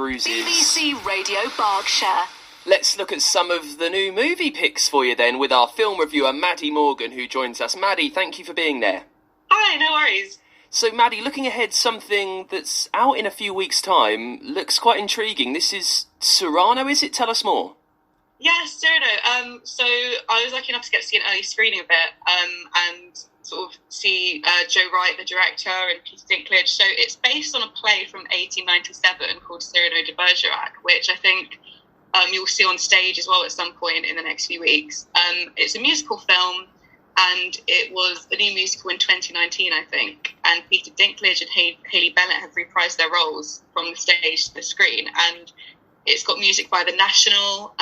BBC Radio Berkshire. Let's look at some of the new movie picks for you then with our film reviewer Maddie Morgan, who joins us. Maddie, thank you for being there. Hi, no worries. So Maddie, looking ahead, something that's out in a few weeks' time looks quite intriguing. This is Cyrano, is it? Tell us more. Yes, Cyrano. So I was lucky enough to get to see an early screening of it and sort of see Joe Wright, the director, and Peter Dinklage. So it's based on a play from 1897 called Cyrano de Bergerac, which I think you'll see on stage as well at some point in the next few weeks. It's a musical film, and it was a new musical in 2019, I think. And Peter Dinklage and Hayley Bennett have reprised their roles from the stage to the screen. And it's got music by The National.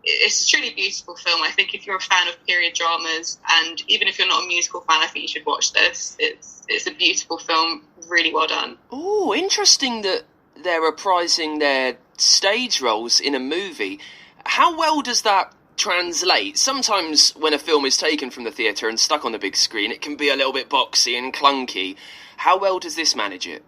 It's a truly beautiful film. I think if you're a fan of period dramas, and even if you're not a musical fan, I think you should watch this. It's a beautiful film, really well done. Oh, interesting that they're reprising their stage roles in a movie. How well does that translate? Sometimes when a film is taken from the theatre and stuck on the big screen, it can be a little bit boxy and clunky. How well does this manage it?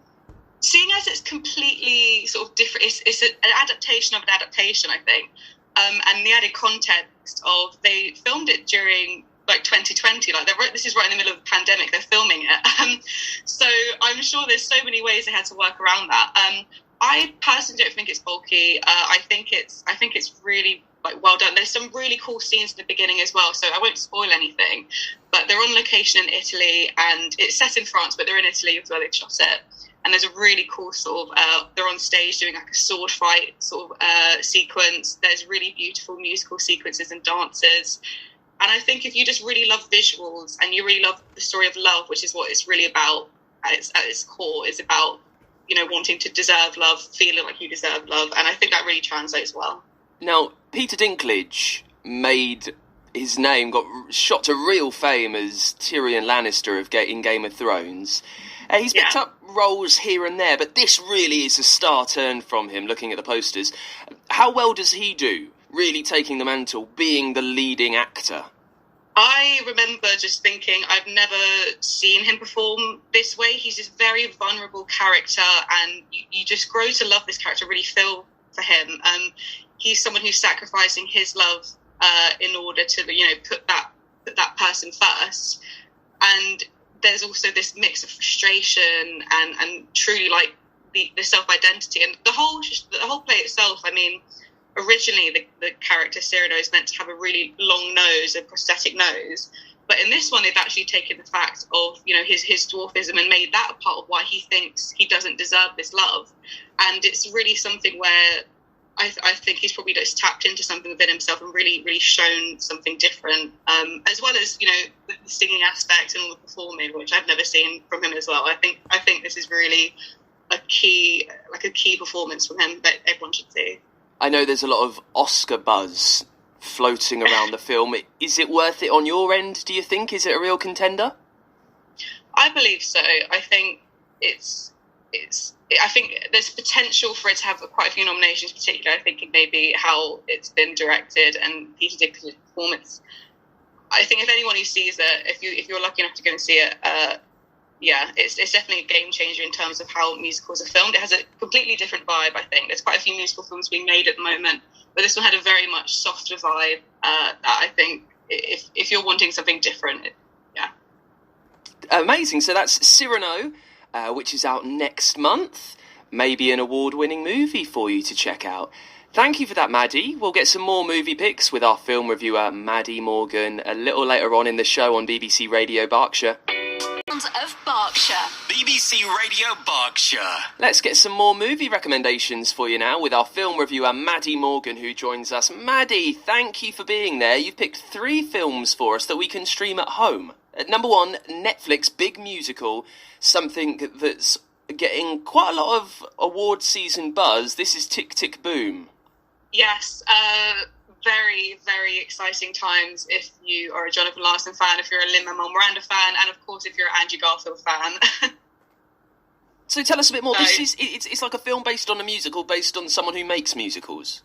Seeing as it's completely sort of different, it's an adaptation of an adaptation, I think. And the added context of they filmed it during like 2020, this is right in the middle of the pandemic. They're filming it, so I'm sure there's so many ways they had to work around that. I personally don't think it's bulky. I think it's really well done. There's some really cool scenes in the beginning as well, so I won't spoil anything. But they're on location in Italy, and it's set in France, but they're in Italy as well. They shot it. And there's a really cool sort of, they're on stage doing like a sword fight sort of sequence. There's really beautiful musical sequences and dances. And I think if you just really love visuals and you really love the story of love, which is what it's really about at its core, is about, wanting to deserve love, feeling like you deserve love. And I think that really translates well. Now, Peter Dinklage made his name, got shot to real fame as Tyrion Lannister in Game of Thrones. He's picked up roles here and there, but this really is a star turn from him, looking at the posters. How well does he do, really taking the mantle, being the leading actor? I remember just thinking, I've never seen him perform this way. He's this very vulnerable character, and you just grow to love this character, really feel for him. He's someone who's sacrificing his love in order to, put that person first. And there's also this mix of frustration and truly like the self-identity, and the whole play itself. I mean, originally the character Cyrano is meant to have a really long nose, a prosthetic nose, but in this one they've actually taken the fact of his dwarfism and made that a part of why he thinks he doesn't deserve this love. And it's really something where I think he's probably just tapped into something within himself and really, really shown something different, as well as, the singing aspect and all the performing, which I've never seen from him as well. I think this is really a key performance from him that everyone should see. I know there's a lot of Oscar buzz floating around the film. Is it worth it on your end, do you think? Is it a real contender? I believe so. I think I think there's potential for it to have quite a few nominations, particularly I think it may be how it's been directed and Peter Dinklage's performance. I think if anyone who sees it, if you're lucky enough to go and see it, it's definitely a game changer in terms of how musicals are filmed. It has a completely different vibe, I think. There's quite a few musical films being made at the moment, but this one had a very much softer vibe that I think if you're wanting something different, Amazing. So that's Cyrano, which is out next month. Maybe an award-winning movie for you to check out. Thank you for that, Maddie. We'll get some more movie picks with our film reviewer, Maddie Morgan, a little later on in the show on BBC Radio Berkshire. Of Berkshire. BBC Radio Berkshire. Let's get some more movie recommendations for you now with our film reviewer, Maddie Morgan, who joins us. Maddie, thank you for being there. You've picked 3 films for us that we can stream at home. Number 1, Netflix big musical, something that's getting quite a lot of award season buzz. This is Tick, Tick, Boom. Yes, very, very exciting times if you are a Jonathan Larson fan, if you're a Lin-Manuel Miranda fan, and of course if you're an Andrew Garfield fan. So tell us a bit more. It's like a film based on a musical, based on someone who makes musicals.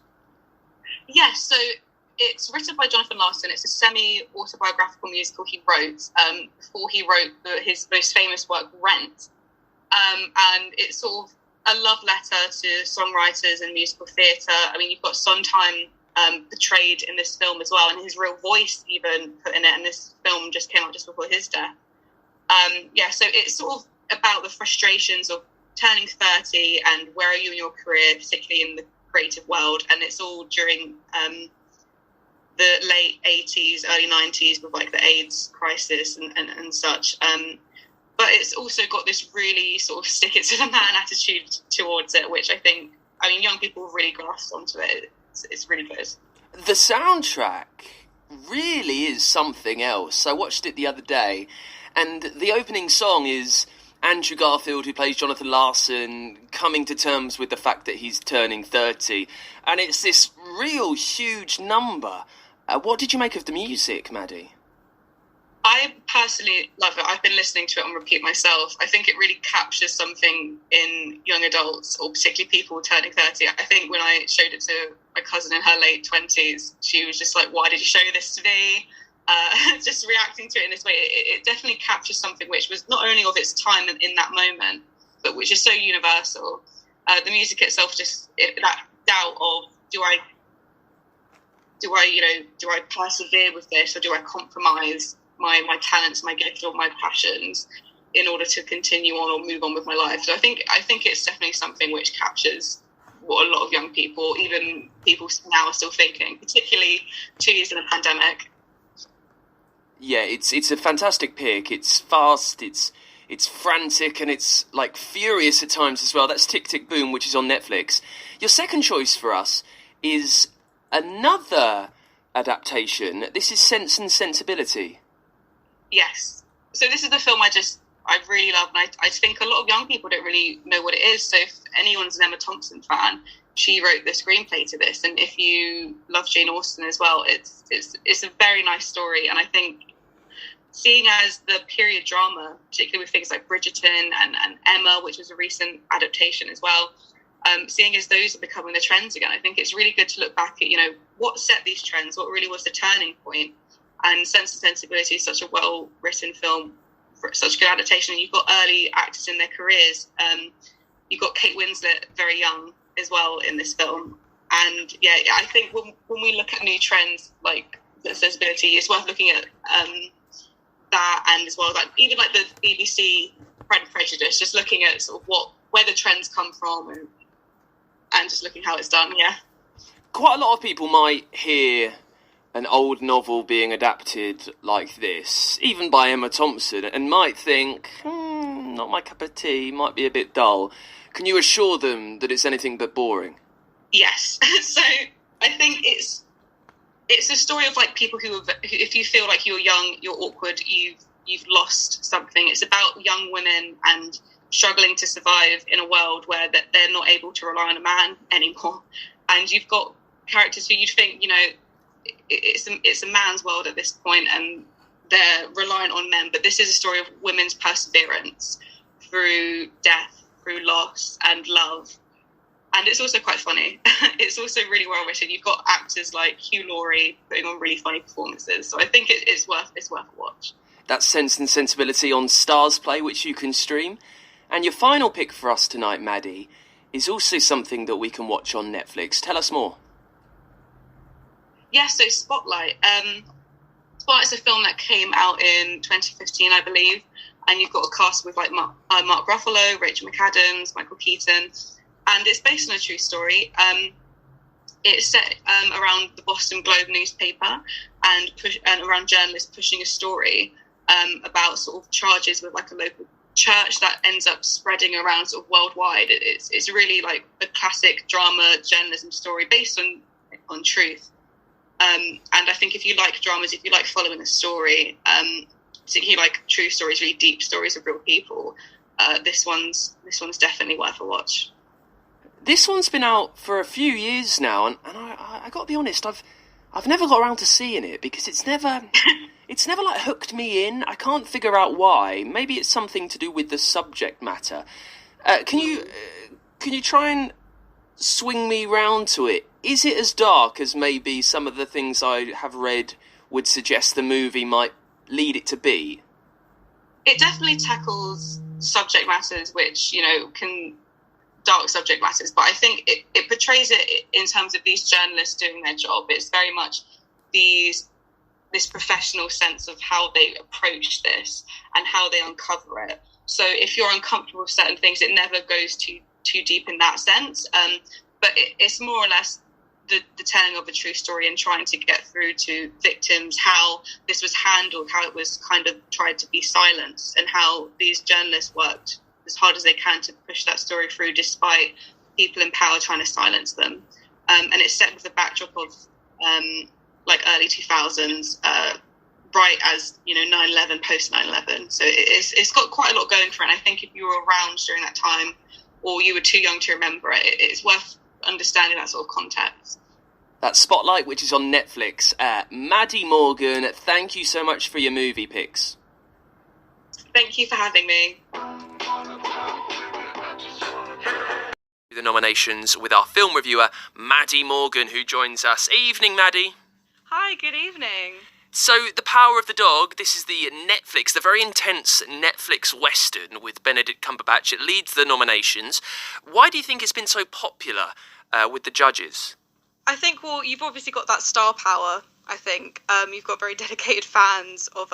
Yes, so it's written by Jonathan Larson. It's a semi-autobiographical musical he wrote before he wrote his most famous work, Rent. And it's sort of a love letter to songwriters and musical theatre. I mean, you've got Sondheim portrayed in this film as well, and his real voice even put in it, and this film just came out just before his death. So it's sort of about the frustrations of turning 30 and where are you in your career, particularly in the creative world, and it's all during the late 80s, early 90s with like the AIDS crisis and such. But it's also got this really sort of stick it to the man attitude towards it, which I think, young people really grasped onto it. It's really good. The soundtrack really is something else. I watched it the other day, and the opening song is Andrew Garfield, who plays Jonathan Larson, coming to terms with the fact that he's turning 30. And it's this real huge number. What did you make of the music, Maddie? I personally love it. I've been listening to it on repeat myself. I think it really captures something in young adults, or particularly people turning 30. I think when I showed it to my cousin in her late 20s, she was just like, why did you show this to me? Just reacting to it in this way. It definitely captures something which was not only of its time in that moment, but which is so universal. The music itself, that doubt of, do I persevere with this, or do I compromise my talents, my gifts, or my passions in order to continue on or move on with my life? So I think it's definitely something which captures what a lot of young people, even people now, are still thinking, particularly 2 years in a pandemic. Yeah, it's a fantastic pick. It's fast, it's frantic, and it's like furious at times as well. That's Tick Tick Boom, which is on Netflix. Your second choice for us is another adaptation. This is Sense and Sensibility. Yes. So this is the film I really love, and I think a lot of young people don't really know what it is. So if anyone's an Emma Thompson fan, she wrote the screenplay to this, and if you love Jane Austen as well, it's a very nice story. And I think, seeing as the period drama, particularly with things like Bridgerton and Emma, which was a recent adaptation as well, seeing as those are becoming the trends again, I think it's really good to look back at, what set these trends, what really was the turning point. And Sense and Sensibility is such a well-written film, for such good adaptation. You've got early actors in their careers. You've got Kate Winslet, very young, as well in this film. And yeah, I think when we look at new trends like Sensibility, it's worth looking at that, and as well, like even like the BBC Pride and Prejudice, just looking at sort of where the trends come from, and just looking how it's done. Yeah, quite a lot of people might hear an old novel being adapted like this, even by Emma Thompson, and might think, not my cup of tea, might be a bit dull. Can you assure them that it's anything but boring? Yes. So I think it's a story of like people who if you feel like you're young, you're awkward, you've lost something. It's about young women and struggling to survive in a world where they're not able to rely on a man anymore. And you've got characters who you'd think, it's a man's world at this point, and they're reliant on men. But this is a story of women's perseverance through death, through loss and love. And it's also quite funny. It's also really well written. You've got actors like Hugh Laurie putting on really funny performances. So I think it's worth a watch. That's Sense and Sensibility on Stars Play, which you can stream. And your final pick for us tonight, Maddie, is also something that we can watch on Netflix. Tell us more. Yeah, so Spotlight. Spotlight's a film that came out in 2015, I believe. And you've got a cast with like Mark Ruffalo, Rachel McAdams, Michael Keaton. And it's based on a true story. It's set around the Boston Globe newspaper and around journalists pushing a story about sort of charges with like a local church that ends up spreading around sort of worldwide. It's really like a classic drama journalism story based on truth. And I think if you like dramas, if you like following a story, particularly like true stories, really deep stories of real people, this one's definitely worth a watch. This one's been out for a few years now, and I got to be honest, I've never got around to seeing it because it's never like hooked me in. I can't figure out why. Maybe it's something to do with the subject matter. Can you try and swing me round to it? Is it as dark as maybe some of the things I have read would suggest the movie might lead it to be? It definitely tackles subject matters which, can dark subject matters, but I think it portrays it in terms of these journalists doing their job. It's very much this professional sense of how they approach this and how they uncover it. So if you're uncomfortable with certain things, it never goes too deep in that sense. But it's more or less the telling of a true story and trying to get through to victims how this was handled, how it was kind of tried to be silenced, and how these journalists worked as hard as they can to push that story through despite people in power trying to silence them. And it's set with the backdrop of like early 2000s, right as, 9/11, post 9/11. So it's got quite a lot going for it. And I think if you were around during that time or you were too young to remember it, it's worth understanding that sort of context. That's Spotlight, which is on Netflix. Maddie Morgan, thank you so much for your movie picks. Thank you for having me. The nominations with our film reviewer, Maddie Morgan, who joins us. Evening, Maddie. Hi, good evening. So, The Power of the Dog, this is the very intense Netflix Western with Benedict Cumberbatch. It leads the nominations. Why do you think it's been so popular with the judges? I think, well, you've obviously got that star power, I think. You've got very dedicated fans of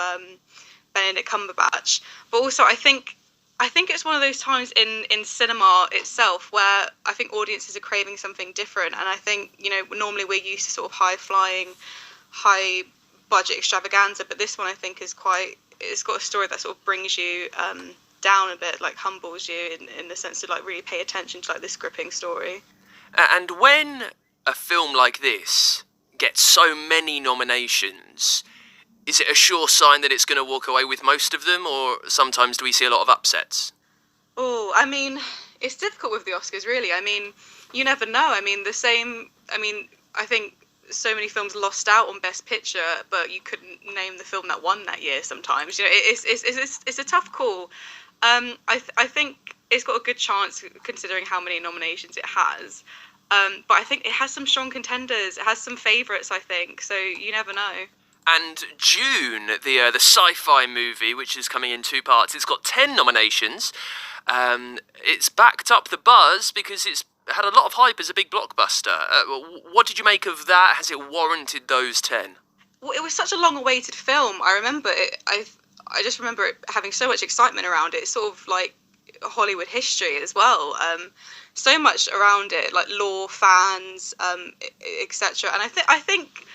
Benedict Cumberbatch. But also, I think it's one of those times in cinema itself where I think audiences are craving something different. And I think, normally we're used to sort of high-flying, high-budget extravaganza, but this one I think it's got a story that sort of brings you down a bit, like humbles you in the sense to like really pay attention to like this gripping story. And when a film like this gets so many nominations, is it a sure sign that it's going to walk away with most of them, or sometimes do we see a lot of upsets? Oh, I mean, it's difficult with the Oscars, really. I mean, you never know. I think so many films lost out on Best Picture, but you couldn't name the film that won that year sometimes. It's a tough call. I think it's got a good chance considering how many nominations it has. But I think it has some strong contenders. It has some favourites, I think. So you never know. And June, the sci-fi movie, which is coming in 2 parts, it's got 10 nominations. It's backed up the buzz because it's had a lot of hype as a big blockbuster. What did you make of that? Has it warranted those 10? Well, it was such a long-awaited film. I remember it. I just remember it having so much excitement around it. It's sort of like Hollywood history as well. So much around it, like lore, fans, etc. And I think.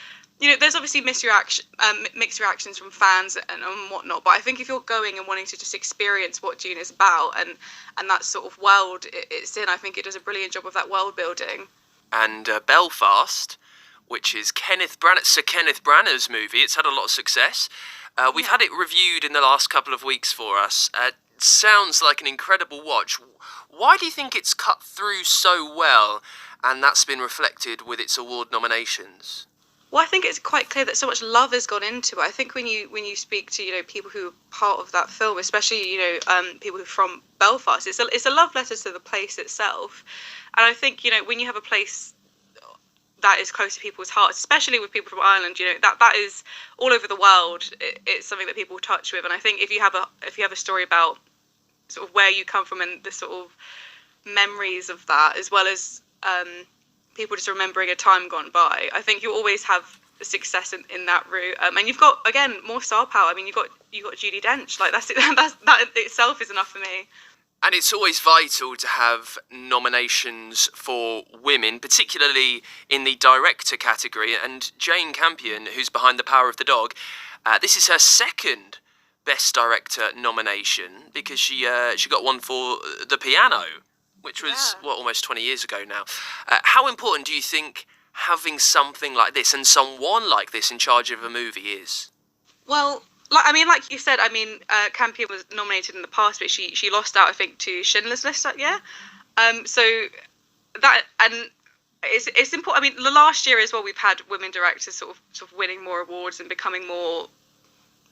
There's obviously mixed reactions from fans and whatnot, but I think if you're going and wanting to just experience what Dune is about and that sort of world it's in, I think it does a brilliant job of that world building. And Belfast, which is Sir Kenneth Branagh's movie, it's had a lot of success. We've had it reviewed in the last couple of weeks for us. It sounds like an incredible watch. Why do you think it's cut through so well, and that's been reflected with its award nominations? Well, I think it's quite clear that so much love has gone into it. I think when you speak to people who are part of that film, especially people who are from Belfast, it's a love letter to the place itself. And I think when you have a place that is close to people's hearts, especially with people from Ireland, that is all over the world. It's something that people touch with. And I think if you have a story about sort of where you come from and the sort of memories of that, as well as people just remembering a time gone by, I think you always have success in that route. And you've got, again, more star power. I mean, you've got Judi Dench. Like that itself is enough for me. And it's always vital to have nominations for women, particularly in the director category. And Jane Campion, who's behind The Power of the Dog, this is her second Best Director nomination because she got one for The Piano, which was, almost 20 years ago now. How important do you think having something like this and someone like this in charge of a movie is? Well, like you said, Campion was nominated in the past, but she lost out, I think, to Schindler's List that year. So that, and it's important. I mean, the last year as well, we've had women directors sort of winning more awards and becoming more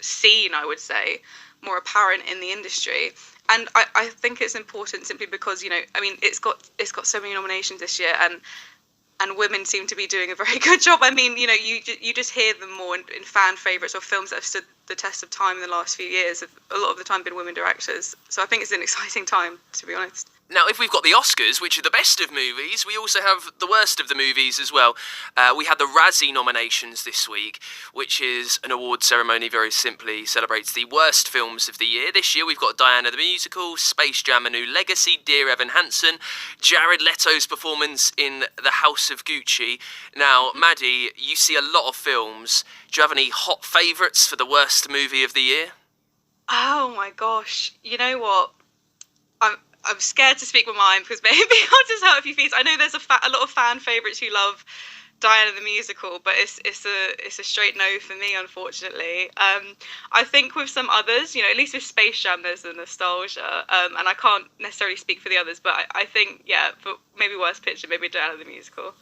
seen, I would say, more apparent in the industry. And I think it's important simply because, it's got so many nominations this year, and women seem to be doing a very good job. I mean, you just hear them more in fan favourites or films that have stood the test of time in the last few years. Have a lot of the time been women directors. So I think it's an exciting time, to be honest. Now, if we've got the Oscars, which are the best of movies, we also have the worst of the movies as well. We had the Razzie nominations this week, which is an award ceremony, very simply celebrates the worst films of the year. This year we've got Diana the Musical, Space Jam: A New Legacy, Dear Evan Hansen, Jared Leto's performance in The House of Gucci. Now, Maddie, you see a lot of films. Do you have any hot favourites for the worst movie of the year? Oh my gosh. You know what? I'm scared to speak my mind because maybe I'll just hurt a few feet. I know there's a lot of fan favourites who love Diana the Musical, but it's a straight no for me, unfortunately. I think with some others, at least with Space Jam, there's the nostalgia, and I can't necessarily speak for the others, but I think, for maybe Worst Picture, maybe Diana the Musical.